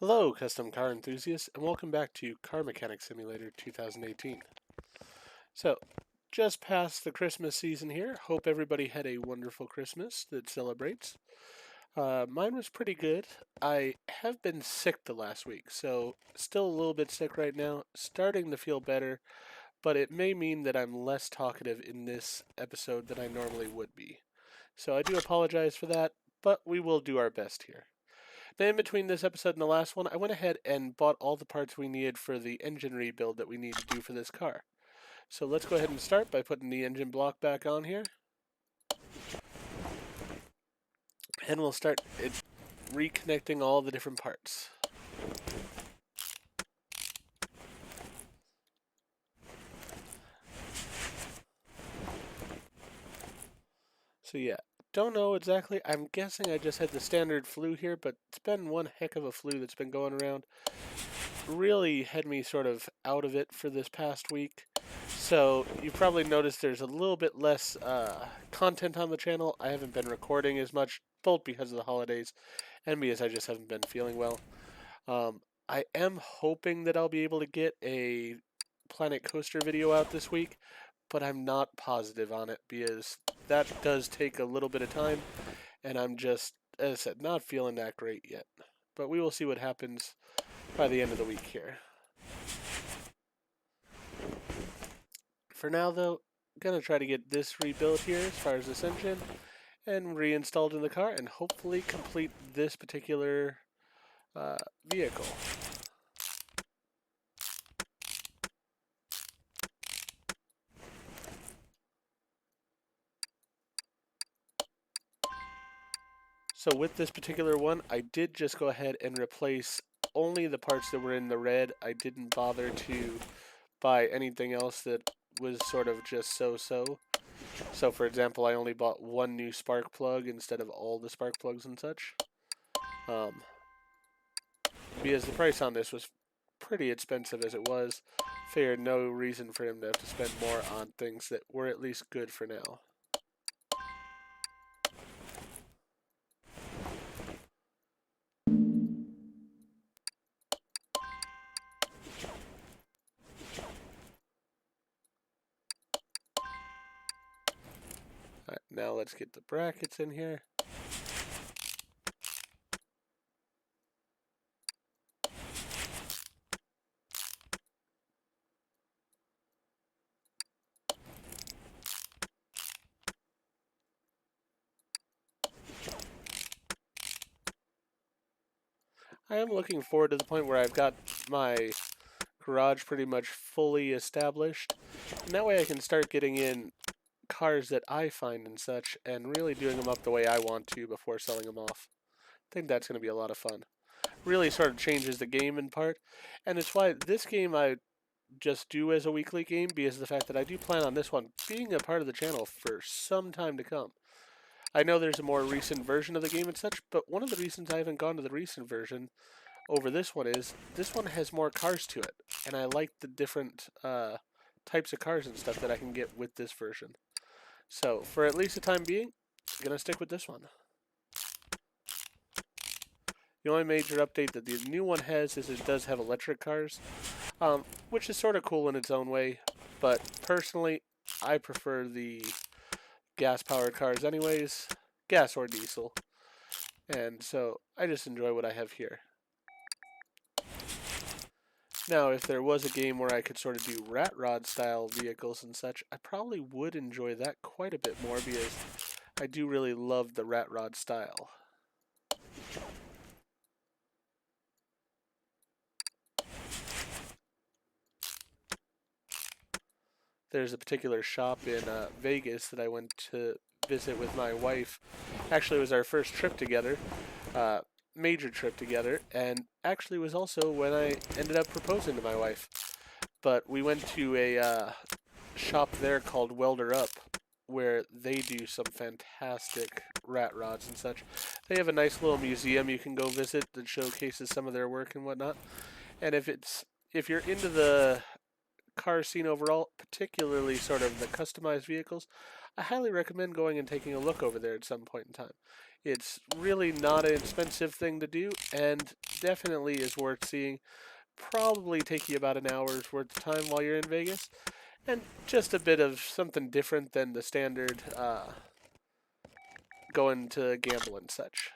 Hello, custom car enthusiasts, and welcome back to Car Mechanic Simulator 2018. So, just past the Christmas season here. Hope everybody had a wonderful Christmas that celebrates. Mine was pretty good. I have been sick the last week, so still a little bit sick right now. Starting to feel better, but it may mean that I'm less talkative in this episode than I normally would be. So I do apologize for that, but we will do our best here. Then in between this episode and the last one, I went ahead and bought all the parts we needed for the engine rebuild that we need to do for this car. So let's go ahead and start by putting the engine block back on here. And we'll start reconnecting all the different parts. So yeah, don't know exactly. I'm guessing I just had the standard flu here, but it's been one heck of a flu that's been going around. Really had me sort of out of it for this past week. So you probably noticed there's a little bit less content on the channel. I haven't been recording as much, both because of the holidays and because I just haven't been feeling well. I am hoping that I'll be able to get a Planet Coaster video out this week, but I'm not positive on it because that does take a little bit of time, and I'm just, as I said, not feeling that great yet. But we will see what happens by the end of the week here. For now, though, I'm going to try to get this rebuilt here as far as this engine and reinstalled in the car and hopefully complete this particular vehicle. So with this particular one, I did just go ahead and replace only the parts that were in the red. I didn't bother to buy anything else that was sort of just so-so. So for example, I only bought one new spark plug instead of all the spark plugs and such. Because the price on this was pretty expensive as it was. Figured no reason for him to have to spend more on things that were at least good for now. Alright, now let's get the brackets in here. I am looking forward to the point where I've got my garage pretty much fully established, and that way I can start getting in cars that I find and such and really doing them up the way I want to before selling them off. I think that's going to be a lot of fun. Really sort of changes the game in part, and it's why this game I just do as a weekly game because of the fact that I do plan on this one being a part of the channel for some time to come. I know there's a more recent version of the game and such, but one of the reasons I haven't gone to the recent version over this one is this one has more cars to it, and I like the different types of cars and stuff that I can get with this version. So for at least the time being, I'm gonna stick with this one. The only major update that the new one has is it does have electric cars, which is sort of cool in its own way, but personally, I prefer the gas-powered cars anyways, gas or diesel, and so I just enjoy what I have here. Now, if there was a game where I could sort of do rat rod style vehicles and such, I probably would enjoy that quite a bit more because I do really love the rat rod style. There's a particular shop in Vegas that I went to visit with my wife. Actually, it was our first trip together, major trip together, and actually was also when I ended up proposing to my wife. But we went to a shop there called Welder Up, where they do some fantastic rat rods and such. They have a nice little museum you can go visit that showcases some of their work and whatnot. And if you're into the car scene overall, particularly sort of the customized vehicles, I highly recommend going and taking a look over there at some point in time. It's really not an expensive thing to do, and definitely is worth seeing. Probably take you about an hour's worth of time while you're in Vegas, and just a bit of something different than the standard going to gamble and such.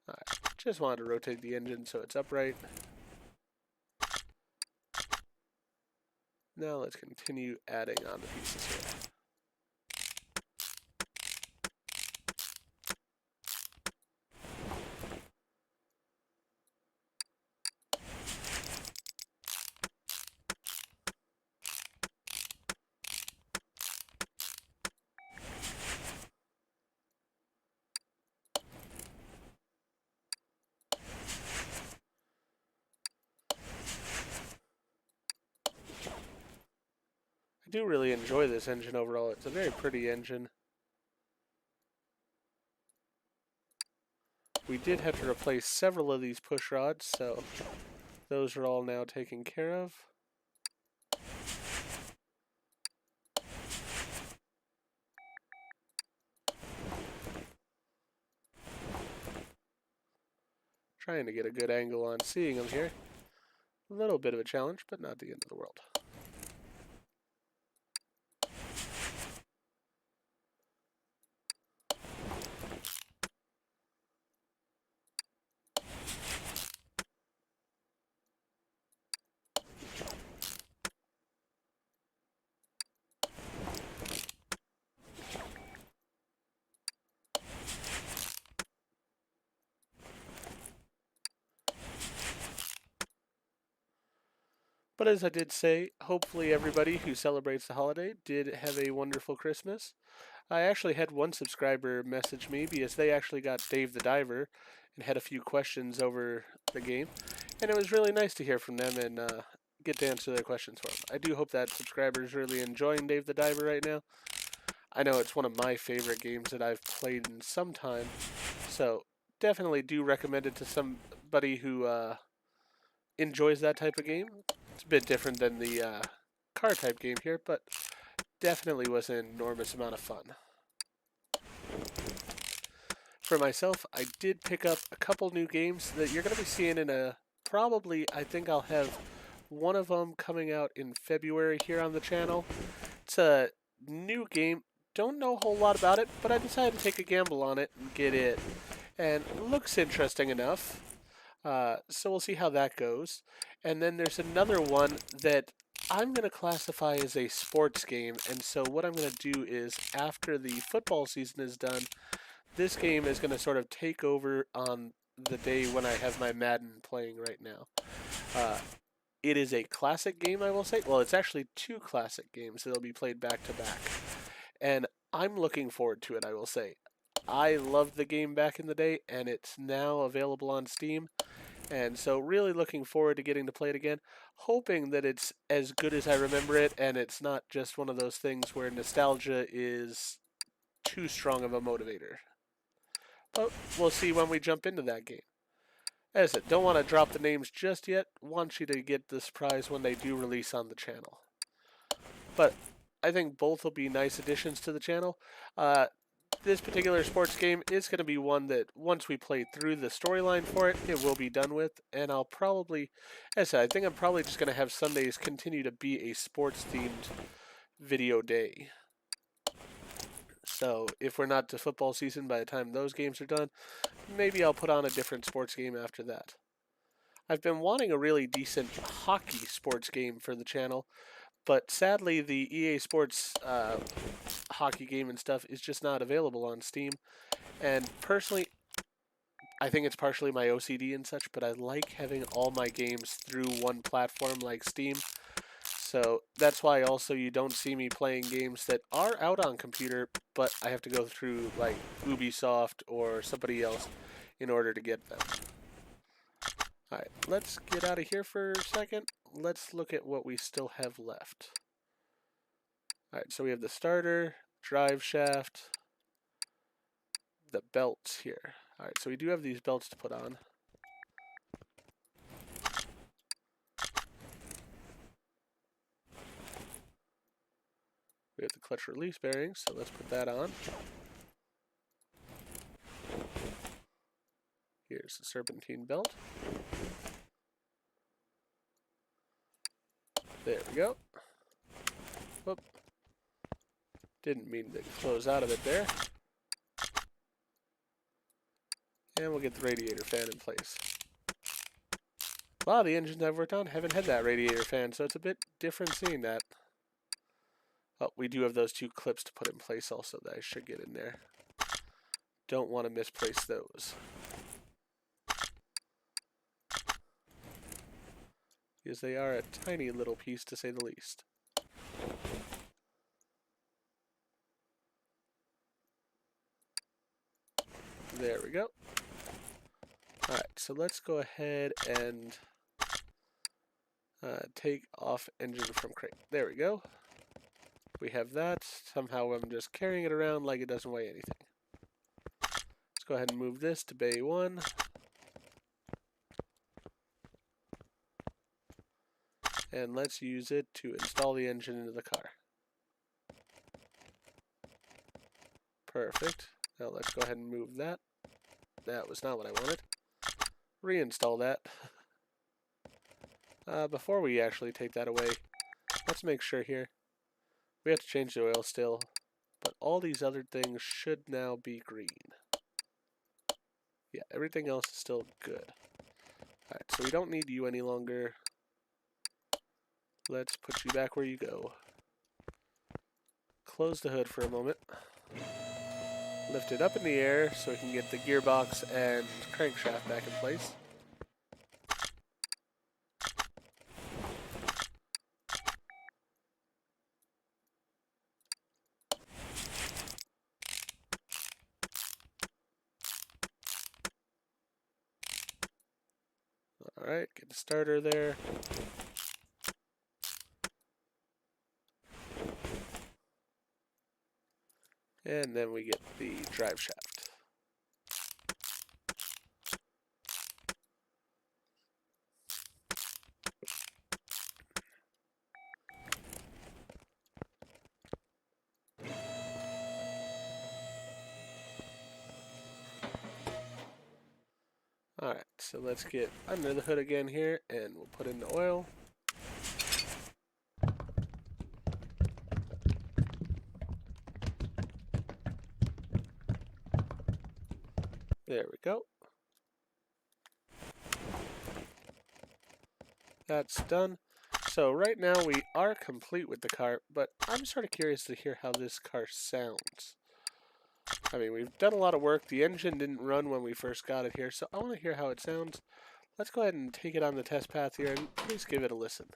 Alright, just wanted to rotate the engine so it's upright. Now let's continue adding on the pieces here. I do really enjoy this engine overall. It's a very pretty engine. We did have to replace several of these push rods, so those are all now taken care of. Trying to get a good angle on seeing them here. A little bit of a challenge, but not the end of the world. But as I did say, hopefully everybody who celebrates the holiday did have a wonderful Christmas. I actually had one subscriber message me because they actually got Dave the Diver and had a few questions over the game. And it was really nice to hear from them and get to answer their questions for them. I do hope that subscriber is really enjoying Dave the Diver right now. I know it's one of my favorite games that I've played in some time, so definitely do recommend it to somebody who enjoys that type of game. It's a bit different than the car type game here, but definitely was an enormous amount of fun. For myself, I did pick up a couple new games that you're going to be seeing in a probably, I think I'll have one of them coming out in February here on the channel. It's a new game. Don't know a whole lot about it, but I decided to take a gamble on it and get it. And it looks interesting enough. So we'll see how that goes. And then there's another one that I'm going to classify as a sports game. And so what I'm going to do is, after the football season is done, this game is going to sort of take over on the day when I have my Madden playing right now. It is a classic game, I will say. Well, it's actually two classic games that'll be played back to back. And I'm looking forward to it, I will say. I loved the game back in the day, and it's now available on Steam. And so really looking forward to getting to play it again, hoping that it's as good as I remember it, and it's not just one of those things where nostalgia is too strong of a motivator. But we'll see when we jump into that game. As I said, don't want to drop the names just yet. Want you to get the surprise when they do release on the channel. But I think both will be nice additions to the channel. This particular sports game is going to be one that once we play through the storyline for it, it will be done with. And I'll probably, as I said, I think I'm probably just going to have Sundays continue to be a sports-themed video day. So if we're not to football season by the time those games are done, maybe I'll put on a different sports game after that. I've been wanting a really decent hockey sports game for the channel, but sadly the EA Sports hockey game and stuff is just not available on Steam. And personally, I think it's partially my OCD and such, but I like having all my games through one platform like Steam. So that's why also you don't see me playing games that are out on computer, but I have to go through like Ubisoft or somebody else in order to get them. Alright, let's get out of here for a second. Let's look at what we still have left. Alright, so we have the starter, drive shaft, the belts here. Alright, so we do have these belts to put on. We have the clutch release bearings, so let's put that on. Here's the serpentine belt. There we go. Whoop. Didn't mean to close out of it there. And we'll get the radiator fan in place. A lot of the engines I've worked on haven't had that radiator fan, so it's a bit different seeing that. Oh, we do have those two clips to put in place also that I should get in there. Don't want to misplace those. Because they are a tiny little piece, to say the least. There we go. Alright, so let's go ahead and take off engine from crate. There we go. We have that. Somehow I'm just carrying it around like it doesn't weigh anything. Let's go ahead and move this to bay 1. And let's use it to install the engine into the car. Perfect. Now let's go ahead and move that. That was not what I wanted. Reinstall that. Before we actually take that away, let's make sure here. We have to change the oil still, but all these other things should now be green. Yeah, everything else is still good. Alright, so we don't need you any longer. Let's put you back where you go. Close the hood for a moment. Lift it up in the air so we can get the gearbox and crankshaft back in place. Alright, get the starter there. And then we get the drive shaft. Alright, so let's get under the hood again here, and we'll put in the oil. There we go. That's done. So right now we are complete with the car, but I'm sort of curious to hear how this car sounds. I mean, we've done a lot of work. The engine didn't run when we first got it here, so I want to hear how it sounds. Let's go ahead and take it on the test path here and please give it a listen.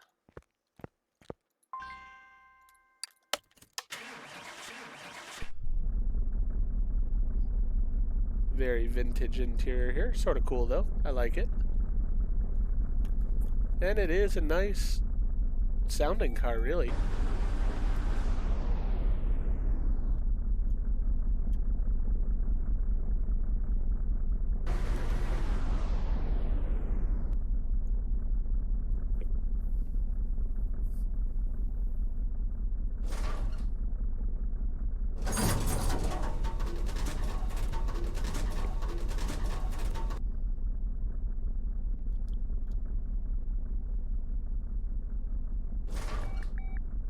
Very vintage interior here. Sort of cool though. I like it. And it is a nice sounding car, really.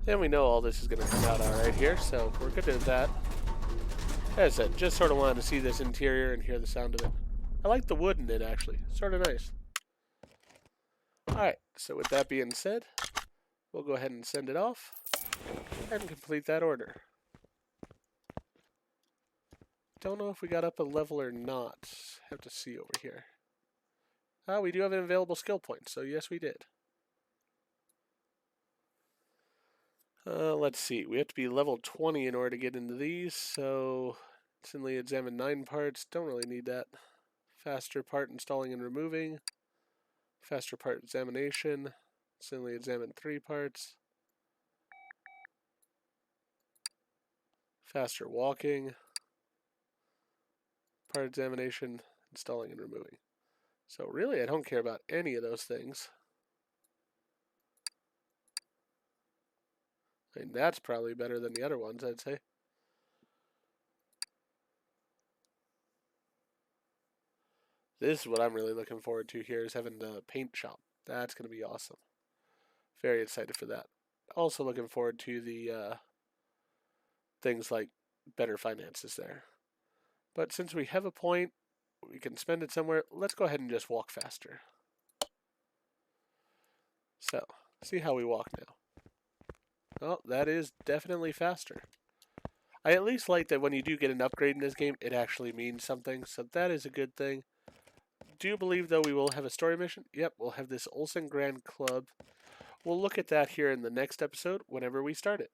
And we know all this is going to come out alright here, so we're good with that. As I said, just sort of wanted to see this interior and hear the sound of it. I like the wood in it, actually. Sort of nice. Alright, so with that being said, we'll go ahead and send it off and complete that order. Don't know if we got up a level or not. Have to see over here. We do have an available skill point, so yes we did. Let's see, we have to be level 20 in order to get into these, so instantly examine 9 parts, don't really need that. Faster part installing and removing. Faster part examination, instantly examine 3 parts. Faster walking. Part examination, installing and removing. So really I don't care about any of those things. I mean, that's probably better than the other ones, I'd say. This is what I'm really looking forward to here, is having the paint shop. That's going to be awesome. Very excited for that. Also looking forward to the things like better finances there. But since we have a point, we can spend it somewhere, let's go ahead and just walk faster. So, see how we walk now. Oh, that is definitely faster. I at least like that when you do get an upgrade in this game, it actually means something, so that is a good thing. Do you believe, though, we will have a story mission? Yep, we'll have this Olsen Grand Club. We'll look at that here in the next episode whenever we start it.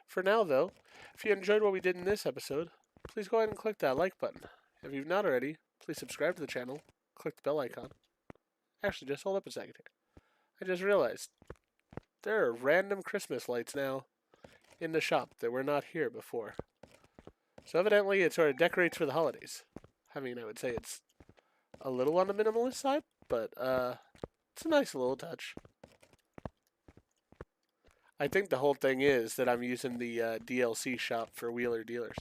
For now, though, if you enjoyed what we did in this episode, please go ahead and click that like button. If you've not already, please subscribe to the channel, click the bell icon. Actually, just hold up a second here. I just realized there are random Christmas lights now in the shop that were not here before. So evidently it sort of decorates for the holidays. I mean, I would say it's a little on the minimalist side, but it's a nice little touch. I think the whole thing is that I'm using the DLC shop for Wheeler Dealers.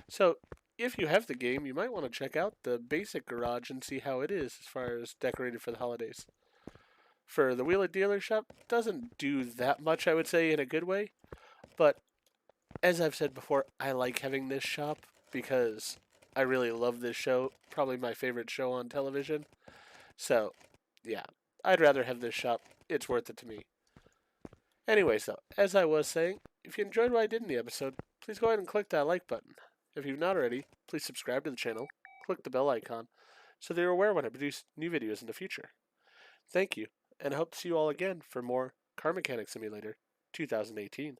So if you have the game, you might want to check out the basic garage and see how it is as far as decorated for the holidays. For the Wheeler Dealer shop, doesn't do that much, I would say, in a good way. But as I've said before, I like having this shop because I really love this show. Probably my favorite show on television. So, yeah, I'd rather have this shop. It's worth it to me. Anyways, though, as I was saying, if you enjoyed what I did in the episode, please go ahead and click that like button. If you've not already, please subscribe to the channel, click the bell icon, so that you're aware when I produce new videos in the future. Thank you, and I hope to see you all again for more Car Mechanic Simulator 2018.